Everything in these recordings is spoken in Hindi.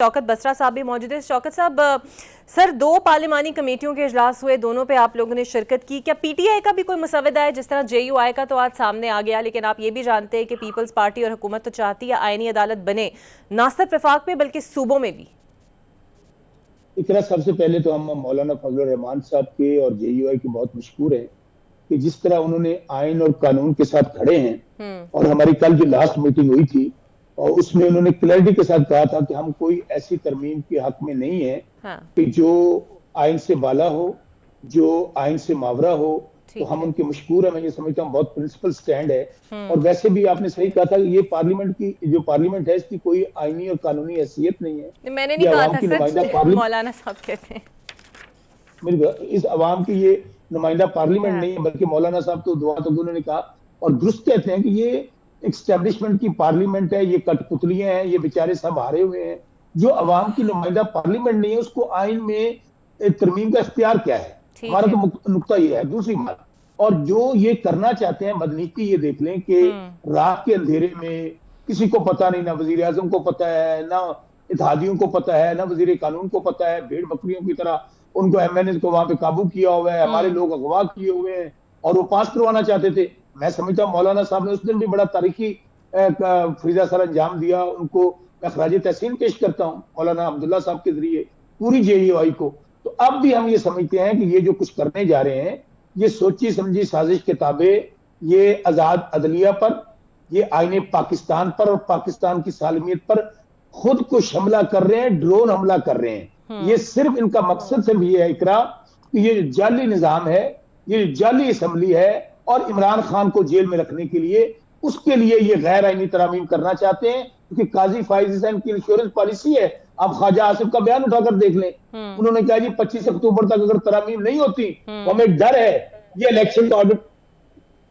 शौकत बसरा साहब भी मौजूद है। शौकत साहब, सर दो पार्लिमानी कमेटियों के इजलास हुए, दोनों पे आप लोगों ने शिरकत की। क्या पीटीआई का भी कोई मसवदा है? जिस तरह जेयूआई का तो आज सामने आ गया, लेकिन आप ये भी जानते हैं कि पीपल्स पार्टी और हुकूमत तो चाहती है आईनी अदालत बने, ना सिर्फ वफाक में बल्कि सूबों में भी। इतना सबसे पहले तो हम मौलाना फजल रहमान साहब के और जेयूआई के बहुत मशहूर हैं कि जिस तरह उन्होंने आइन और कानून के साथ खड़े हैं। और हमारी कल जो लास्ट मीटिंग हुई थी और उसमें उन्होंने क्लैरिटी के साथ कहा था कि हम कोई ऐसी तरमीम के हक में नहीं है कि जो आइन से बाला हो, जो आइन से मावरा हो। तो हम उनके मशहूर है, मैं ये समझता हूँ बहुत प्रिंसिपल स्टैंड है। और वैसे भी आपने सही कहा था कि ये पार्लियामेंट की जो पार्लियामेंट है इसकी कोई आईनी और कानूनी हैसियत नहीं है। मैंने नहीं कहा था, सच मौलाना साहब कहते हैं। इस अवाम की ये नुमाइंदा पार्लियामेंट नहीं है, बल्कि मौलाना साहब तो दुआ तो उन्होंने कहा और दुरुस्त कहते हैं कि ये एस्टेब्लिशमेंट की पार्लियामेंट है, ये कठपुतलियां हैं, ये बेचारे सब हारे हुए हैं। जो अवाम की नुमाइंदा पार्लियामेंट नहीं है उसको आइन में तरमीम का इख्तियार क्या है? हमारा तो नुक्ता ये है। दूसरी बात, और जो ये करना चाहते हैं बदनीति, ये देख लें कि रात के अंधेरे में किसी को पता नहीं, ना वजीर आजम को पता है, ना इत्तेहादियों को पता है, ना वजीर कानून को पता है। भेड़ बकरियों की तरह उनको एमएनए को वहां पे काबू किया हुआ है, हमारे लोग अगवा किए हुए हैं और वो पास करवाना चाहते थे। मैं समझता हूँ मौलाना साहब ने उस दिन भी बड़ा तारीखी फरीजा सर अंजाम दिया। उनको मैं खराज तहसीन पेश करता हूँ मौलाना अब्दुल्ला साहब के जरिए पूरी जेयूआई को। तो अब भी हम ये समझते हैं कि ये जो कुछ करने जा रहे हैं ये सोची समझी साजिश के ताबे, ये आजाद अदलिया पर, ये आईने पाकिस्तान पर और पाकिस्तान की सालमियत पर खुद को हमला कर रहे हैं, ड्रोन हमला कर रहे हैं। ये सिर्फ इनका मकसद सिर्फ ये है इकरा कि ये जो जाली निजाम है, ये जाली असम्बली है और इमरान खान को जेल में रखने के लिए, उसके लिए ये गैर आईनी तरामीम करना चाहते हैं। क्योंकि काजी फाइज हुसैन की इंश्योरेंस पॉलिसी है। आप ख्वाजा आसिफ का बयान उठाकर देख लें, उन्होंने कहा जी 25 अक्टूबर तक अगर तरामीम नहीं होती तो हमें डर है ये इलेक्शन का ऑडिट,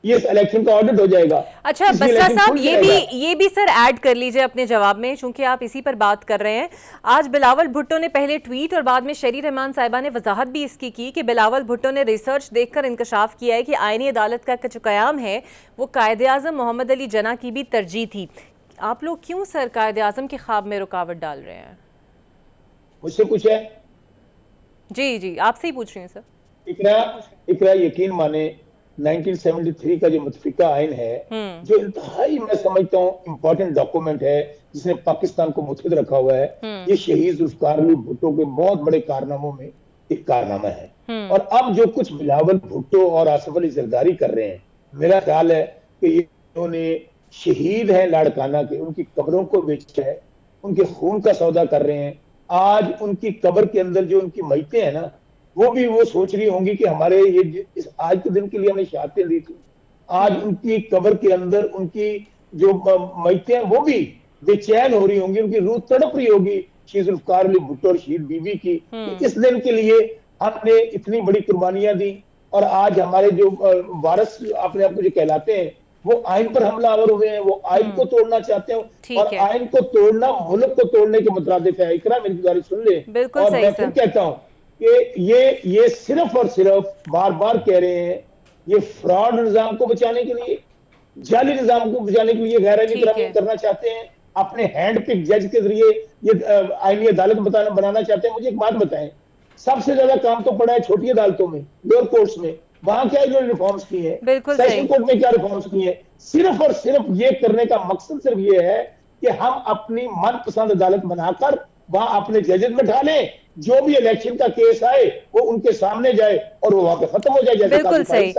ये इलेक्शन का ऑडिट हो जाएगा। अच्छा बसरा साहब, ये भी सर ऐड कर लीजिए अपने जवाब में, चूंकि आप इसी पर बात कर रहे हैं। आज बिलावल भुट्टो ने पहले ट्वीट और बाद में शरी रहमान साहिबा ने वजाहत भी इसकी की कि बिलावल भुट्टो ने रिसर्च देखकर इंकशाफ किया है कि आईनी अदालत का जो कयाम है वो कायदे-आज़म मोहम्मद अली जना की भी तरजीह थी। आप लोग क्यों सर कायदे-आज़म के ख्वाब में रुकावट डाल रहे हैं? मुझसे पूछे? जी आपसे ही पूछ रही हूँ सर। इकरा यकीन माने 1973 का जो मुतफिका आइन है, जो इंतहाई मैं समझता हूँ इंपॉर्टेंट डॉक्यूमेंट है जिसने पाकिस्तान को मुतहद रखा हुआ है। ये शहीद जुल्फकार अली भुट्टो के बहुत बड़े कारनामों में एक कारनामा है। और अब जो कुछ बिलावल भुट्टो और आसिफ अली जरदारी कर रहे हैं, मेरा ख्याल है कि इन्होंने शहीद हैं लाड़काना के, उनकी कब्रों को बेचा है, उनके खून का सौदा कर रहे हैं। आज उनकी कब्र के अंदर जो उनकी मैतें हैं ना, वो भी वो सोच रही होंगी कि हमारे ये इस आज के दिन के लिए हमने शहादतें दी थी, आज उनकी कब्र के अंदर उनकी जो मैतें हैं वो भी बेचैन हो रही होंगी, उनकी रूह तड़प रही होगी शहीद जुल्फकार अली भुट्टो और शहीद बीबी की। तो इस दिन के लिए हमने इतनी बड़ी कुर्बानियां दी और आज हमारे जो वारिस अपने आप को जो कहलाते हैं वो आइन पर हमलावर हुए हैं, वो आइन को तोड़ना चाहते हैं। और आइन को तोड़ना मुल्क को तोड़ने के मुतरादिफ है। इकरा मेरी गुजारिश सुन ले। और मैं फिर कहता हूँ कि ये सिर्फ और सिर्फ बार बार कह रहे हैं ये फ्रॉड निजाम को बचाने के लिए, जाली निजाम को बचाने के लिए गैर आईनी तरामीम करना चाहते हैं। अपने हैंड पिक जज के जरिए ये आईनी अदालत बनाना चाहते हैं। मुझे एक बात बताएं, सबसे ज्यादा काम तो पड़ा है छोटी अदालतों में, लोअर कोर्ट्स में। वहां क्या इन्होंने रिफॉर्म्स की है? सेशन कोर्ट में क्या रिफॉर्म्स की है? सिर्फ और सिर्फ ये करने का मकसद सिर्फ ये है कि हम अपनी मनपसंद अदालत बनाकर वहां अपने जजेस बैठा लें, जो भी इलेक्शन का केस आए वो उनके सामने जाए और वो वहां पे खत्म हो जाए, जैसे कर रहे